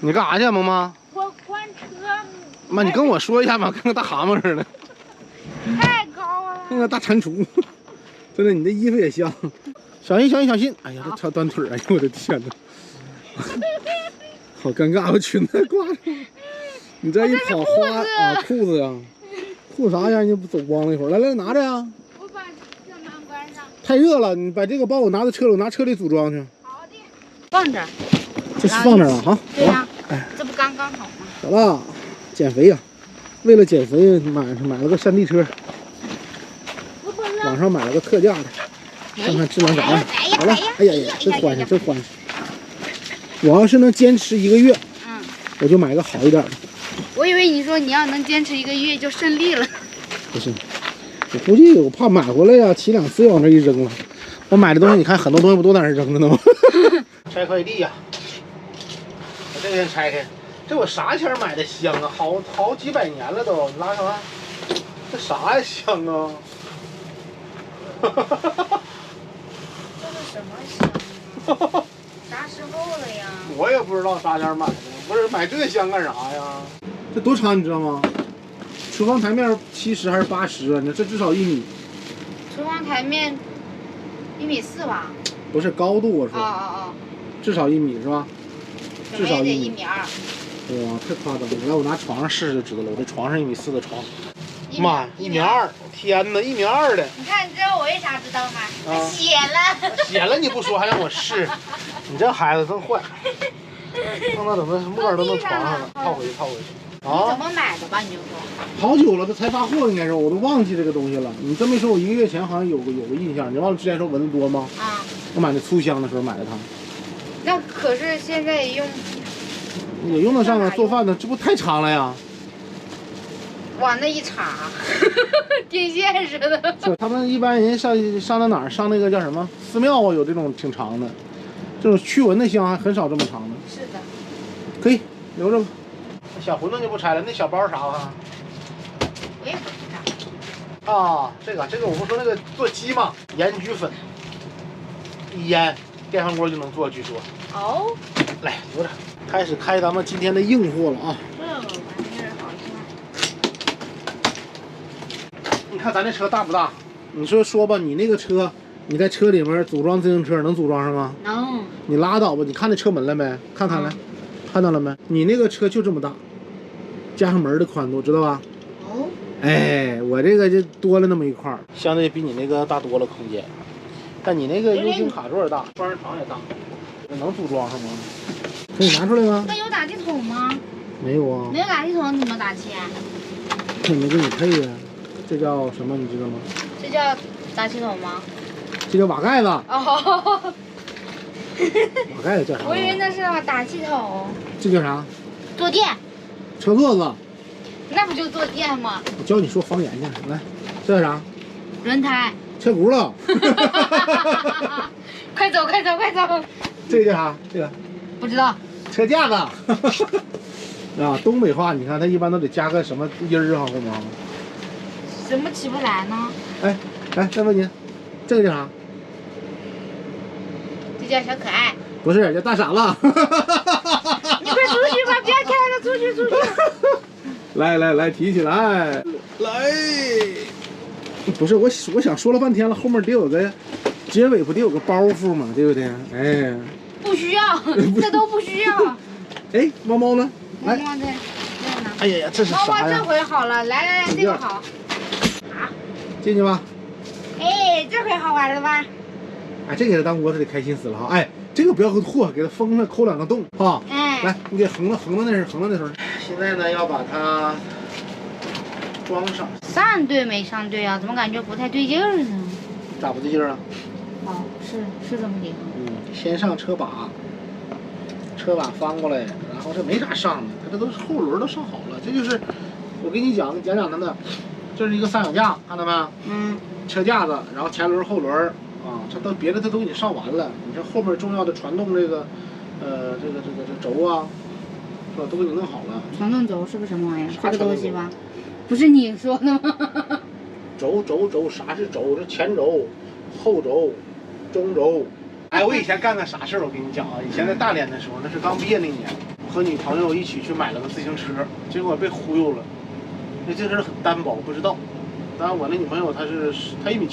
你干啥去，萌萌？我关车。妈，你跟我说一下嘛，跟个大蛤蟆似的。太高了。跟个大蟾蜍。真的，你这衣服也像。小心，小心，小心！哎呀，这条短腿儿，哎呦我的天哪！好尴尬，我裙子挂上。你这一跑花啊，裤子呀，裤子啥样？你不走光了一会儿。来来，拿着呀。我把这门关上。太热了，你把这个帮我拿到车里，我拿车里组装去。好的。放这儿。这是放这儿了哈。对呀。哎，这不刚刚好吗？好了，减肥呀，为了减肥买了个山地车，网上买了个特价的，看看质量咋样。好了，哎呀呀，真欢实，真欢实。我要是能坚持1个月，我就买个好一点的。我以为你说你要能坚持1个月就胜利了。不是，我估计我怕买回来呀，骑2次又往这一扔了。我买的东西，你看很多东西不都在那扔着呢吗？拆快递呀，把这个先拆开。这我啥前买的香啊？好几百年了都，你拉上来。这啥呀香啊？这是什么香？啥时候了呀？我也不知道啥前买的，不是买这香干啥呀？这多长你知道吗？厨房台面70还是80啊？你这至少1米。厨房台面1.4米吧？不是高度我说。哦。至少1米是吧？至少1米。1.2米。哇，太夸张了！来，我拿床上试试就知道了。我这床上1.4米的床。妈，1.2米！天哪，1.2米的！你看，你知道我为啥知道吗？写了。写了你不说，还让我试？你这孩子真坏！放到怎么木耳都弄床上了，套回去。你怎么买的吧？你就说。好久了，这才发货应该是，我都忘记这个东西了。你这么一说，我1个月前好像有个印象。你忘了之前说蚊子多吗？啊。我买那粗香的时候买的它。那可是现在也用得上啊，做饭的，这不太长了呀？往那一插，电线似的。就他们一般人上到哪儿上那个叫什么寺庙啊，有这种挺长的，这种驱蚊的香还很少这么长的。是的。可以留着吧。小馄饨就不拆了，那小包啥啊？我也不知道。啊，这个我不说那个做鸡嘛，盐焗粉，一腌，电饭锅就能做，据说。哦。来留着，开始开咱们今天的硬货了啊。这个玩意儿好像。你看咱这车大不大？你说吧，你那个车，你在车里面组装自行车能组装上吗？能。你拉倒吧，你看那车门了没？看来，看到了没？你那个车就这么大，加上门的宽度，知道吧？哦。哎，我这个就多了那么一块，相对比你那个大多了空间。但你那个 U 型卡座大，双人床也大，能组装上吗？可以拿出来吗？那有打气筒吗？没有啊。没有打气筒你怎么打气啊？我没给你配呀。这叫什么？你知道吗？这叫打气筒吗？这叫瓦盖子。哦。瓦盖子叫啥？我以为那是打气筒。这叫啥？坐垫。车座子。那不就坐垫吗？我教你说方言去，来，这叫啥？轮胎。车轱辘。快走！这个叫啥？这个不知道。车架子。啊，东北话你看，它一般都得加个什么音儿啊，后面。怎么起不来呢？哎，来再问你，这个叫啥？这叫小可爱。不是，叫大傻子。你快出去吧，别开了，出去。来，提起来，来。不是我想说了半天了，后面得有个结尾，不得有个包袱吗？对不对？哎。不需要，这都不需要。哎，猫呢？猫在呢。哎呀，这是啥呀？猫这回好了，来，这个好。好。进去吧。哎，这回好玩了吧？哎，这给他当窝，他得开心死了哈！哎，这个不要和给它封上，抠2个洞啊！哎，来，你给横到那时候。现在呢，要把它装上。上对没上对啊？怎么感觉不太对劲儿呢？咋不对劲儿啊？哦，是这么的。先上车把翻过来，然后这没啥上的，它这都是后轮都上好了。这就是我给你讲它的，这是一个三脚架，看到没？车架子，然后前轮后轮啊，这都别的它都给你上完了。你看后面重要的传动这个，这轴啊，是吧？都给你弄好了。传动轴是个什么玩意儿？这个东西吧？不是你说的吗？轴，啥是轴？这前轴、后轴、中轴。哎，我以前干个啥事儿？我跟你讲啊，以前在大连的时候，那是刚毕业那年，和女朋友一起去买了个自行车，结果被忽悠了。那自行车很单薄，不知道。当然我那女朋友她1.74米，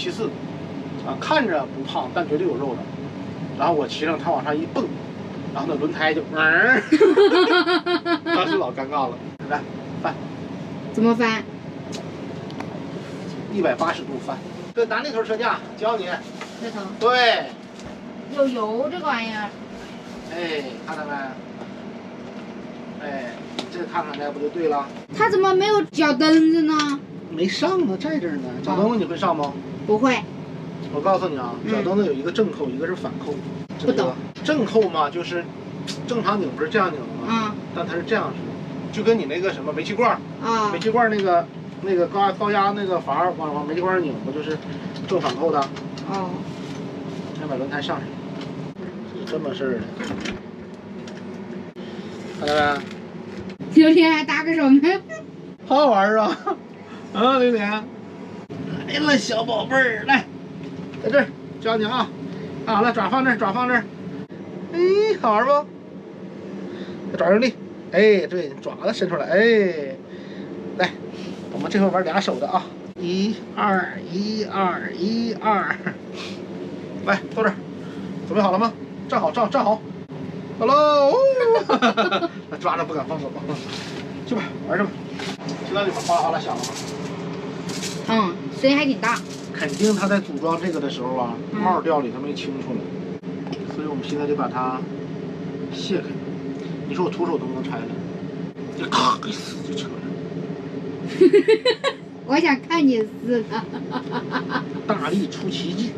啊，看着不胖，但绝对有肉的。然后我骑上她往上一蹦，然后那轮胎就当时老尴尬了。来，翻。怎么翻？180度翻。对，拿那头车架教你。这头。对。有油这个玩意儿。哎，看到没？哎，这看看这不就对了？它怎么没有脚蹬子呢？没上呢，在这儿呢。脚蹬子你会上吗？不会。我告诉你啊，脚蹬子有一个正扣，一个是反扣。不懂。正扣嘛，就是正常拧不是这样拧的吗？但它是这样式的，就跟你那个什么煤气罐啊，煤气罐那个高压那个阀往煤气罐拧，不就是正反扣的？哦。先把轮胎上上，是这么事儿的。看到没？榴莲还搭个手呢。好玩啊！啊，榴莲，来了，小宝贝儿，来，在这儿教你啊。好了，爪放这儿，爪放这儿。哎，好玩不？爪用力，哎，对，爪子伸出来，哎，来，我们这回玩俩手的啊，1、2、1、2、1、2，来，坐这儿，准备好了吗？站好，站好，好喽，那抓着不敢放手，去吧，玩去吧。听到里面哗啦哗啦响了吗？声音还挺大。肯定他在组装这个的时候啊，帽掉里他没清出来，所以我们现在就把它卸开。你说我徒手能不能拆了？就咔一撕就扯了。我想看你撕的。大力出奇迹。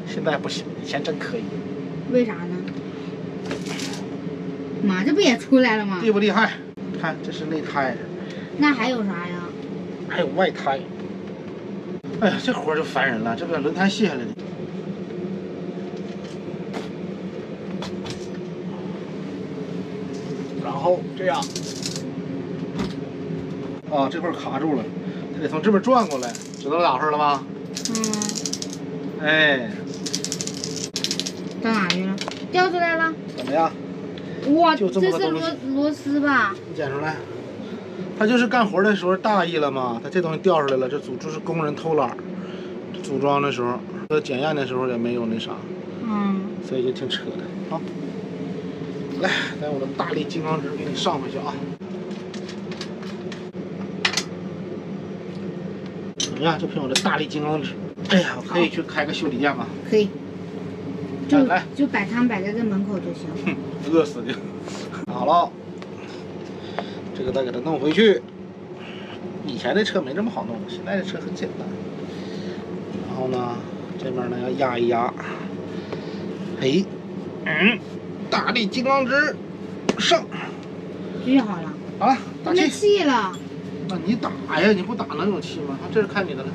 现在不行，以前真可以。为啥呢？妈，这不也出来了吗？厉不厉害？看，这是内胎。那还有啥呀？还有外胎。哎呀，这活就烦人了，这把轮胎卸下来的。然后这样，啊，这块卡住了，它得从这边转过来，知道咋回事了吗？哎，到哪去了？掉出来了。怎么样？哇，就这么个东西。这是螺丝吧？你捡出来。他就是干活的时候大意了嘛，他这东西掉出来了，这就是工人偷懒，组装的时候，检验的时候也没有那啥，所以就挺扯的。好，来，咱我的大力金刚指给你上回去啊。怎么样？就凭我的大力金刚指，哎呀，我可以去开个修理店吗？可以。就摆摊摆在这门口就行。哼，饿死你！好了。这个再给它弄回去。以前的车没这么好弄，现在的车很简单。然后呢，这面呢要压一压。嘿，大力金刚指上。锯好了。好了，打气。没气了。那你打呀，你不打能有气吗？这是看你的了。